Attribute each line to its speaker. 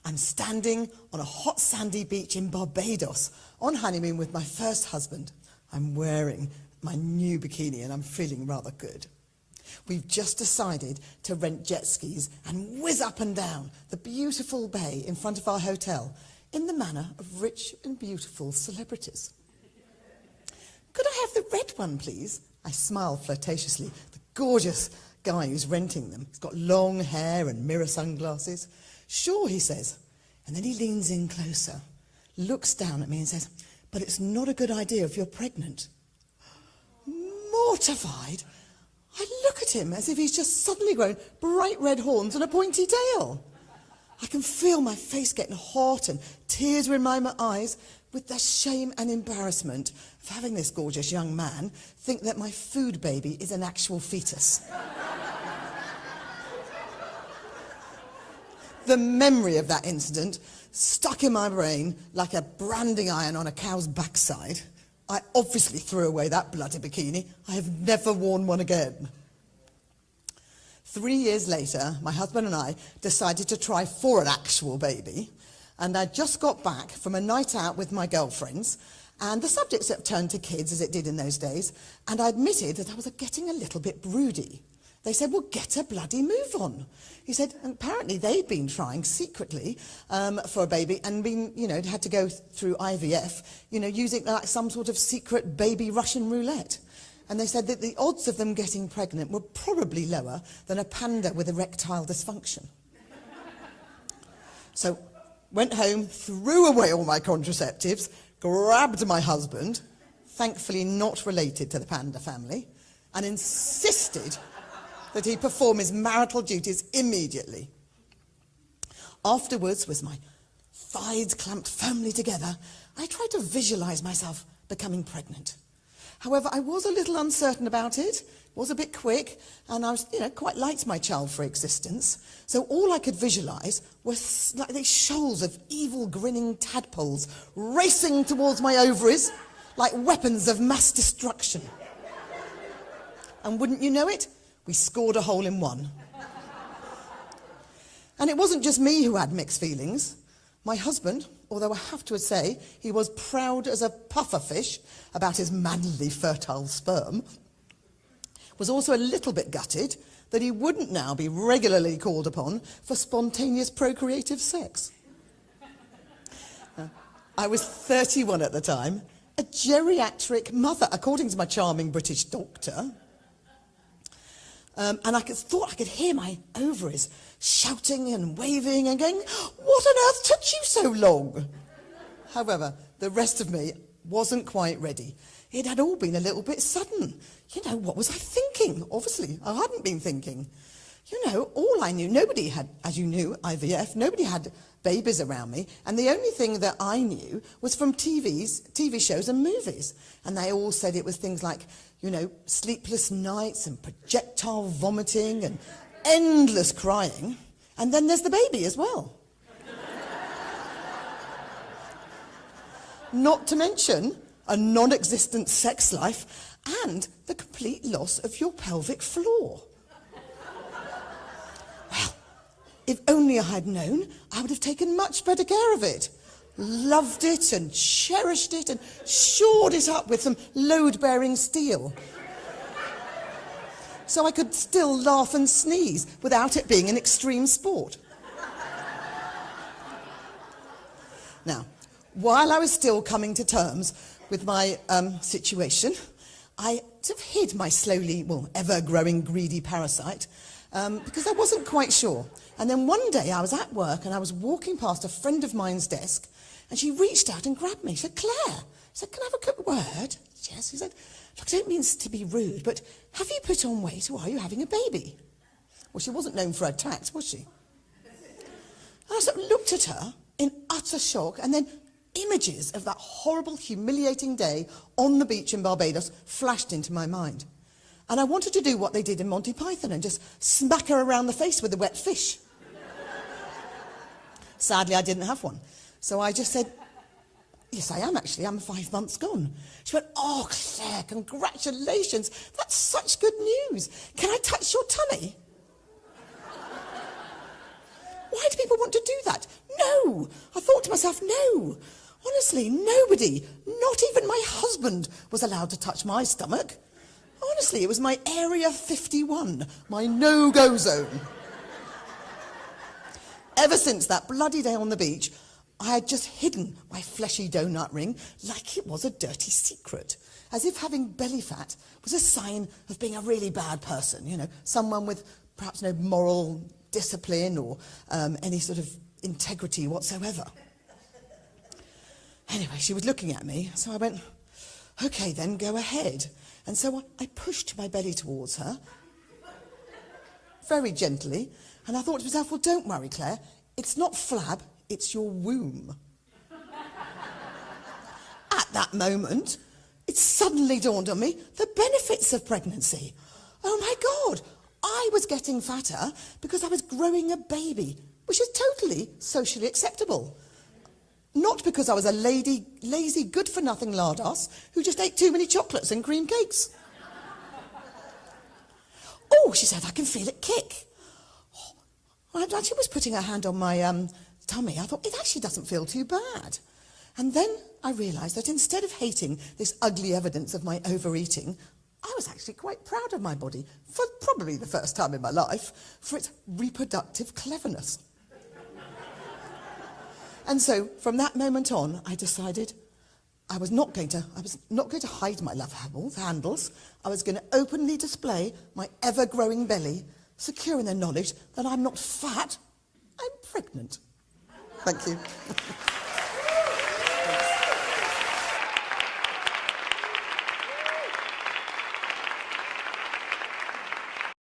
Speaker 1: I'm standing on a hot sandy beach in Barbados on honeymoon with my first husband. I'm wearing my new bikini and I'm feeling rather good. We've just decided to rent jet skis and whiz up and down the beautiful bay in front of our hotel in the manner of rich and beautiful celebrities. Could I have the red one, please? I smile flirtatiously. The gorgeous guy who's renting them. He's got long hair and mirror sunglasses. Sure, he says. And then he leans in closer, looks down at me and says, but it's not a good idea if you're pregnant. Mortified, I look at him as if he's just suddenly grown bright red horns and a pointy tail. I can feel my face getting hot and tears are in my eyes with the shame and embarrassment of having this gorgeous young man think that my food baby is an actual fetus. The memory of that incident stuck in my brain like a branding iron on a cow's backside. I obviously threw away that bloody bikini. I have never worn one again. 3 years later, my husband and I decided to try for an actual baby, and I just got back from a night out with my girlfriends, and the subject sort of turned to kids, as it did in those days, and I admitted that I was getting a little bit broody. They said, well, get a bloody move on. He said, and apparently they'd been trying secretly for a baby and been, had to go through IVF, using like some sort of secret baby Russian roulette. And they said that the odds of them getting pregnant were probably lower than a panda with erectile dysfunction. So, went home, threw away all my contraceptives, grabbed my husband, thankfully not related to the panda family, and insisted that he perform his marital duties immediately. Afterwards, with my thighs clamped firmly together, I tried to visualize myself becoming pregnant. However, I was a little uncertain about it, was a bit quick, and I was, quite liked my child-free existence. So all I could visualize was like these shoals of evil grinning tadpoles racing towards my ovaries like weapons of mass destruction. And wouldn't you know it, we scored a hole in one. And it wasn't just me who had mixed feelings. My husband, although I have to say he was proud as a pufferfish about his manly fertile sperm, was also a little bit gutted that he wouldn't now be regularly called upon for spontaneous procreative sex. I was 31 at the time, a geriatric mother, according to my charming British doctor. And I thought I could hear my ovaries shouting and waving and going, what on earth took you so long? However, the rest of me wasn't quite ready. It had all been a little bit sudden. What was I thinking? Obviously, I hadn't been thinking. All I knew, nobody had, as you knew, IVF, nobody had babies around me, and the only thing that I knew was from TV shows and movies. And they all said it was things like, sleepless nights and projectile vomiting and endless crying. And then there's the baby as well. Not to mention a non-existent sex life and the complete loss of your pelvic floor. Well, if only I had known, I would have taken much better care of it. Loved it and cherished it and shored it up with some load-bearing steel. So I could still laugh and sneeze without it being an extreme sport. Now, while I was still coming to terms with my situation, I sort of hid my ever-growing greedy parasite because I wasn't quite sure. And then one day I was at work and I was walking past a friend of mine's desk and she reached out and grabbed me. She said, Claire, can I have a quick word? Yes, she said, look, I don't mean to be rude, but have you put on weight or are you having a baby? Well, she wasn't known for her tact, was she? And I sort of looked at her in utter shock, and then images of that horrible, humiliating day on the beach in Barbados flashed into my mind. And I wanted to do what they did in Monty Python and just smack her around the face with a wet fish. Sadly, I didn't have one. So I just said, yes, I am actually. I'm 5 months gone. She went, oh, Claire, congratulations. That's such good news. Can I touch your tummy? Why do people want to do that? No, myself, no. Honestly, nobody, not even my husband, was allowed to touch my stomach. Honestly, it was my Area 51, my no-go zone. Ever since that bloody day on the beach, I had just hidden my fleshy donut ring like it was a dirty secret, as if having belly fat was a sign of being a really bad person, you know, someone with perhaps no moral discipline or any sort of integrity whatsoever. Anyway, she was looking at me, so I went, OK, then go ahead. And so I pushed my belly towards her, very gently, and I thought to myself, well, don't worry, Claire, it's not flab, it's your womb. At that moment, it suddenly dawned on me the benefits of pregnancy. Oh my God, I was getting fatter because I was growing a baby, which is totally socially acceptable. Not because I was a lazy, good-for-nothing lardass who just ate too many chocolates and cream cakes. Oh, she said, I can feel it kick. Oh, and she was putting her hand on my tummy. I thought, it actually doesn't feel too bad. And then I realised that instead of hating this ugly evidence of my overeating, I was actually quite proud of my body, for probably the first time in my life, for its reproductive cleverness. And so, from that moment on, I decided I was not going to hide my love handles. I was going to openly display my ever-growing belly, secure in the knowledge that I'm not fat, I'm pregnant. Thank you.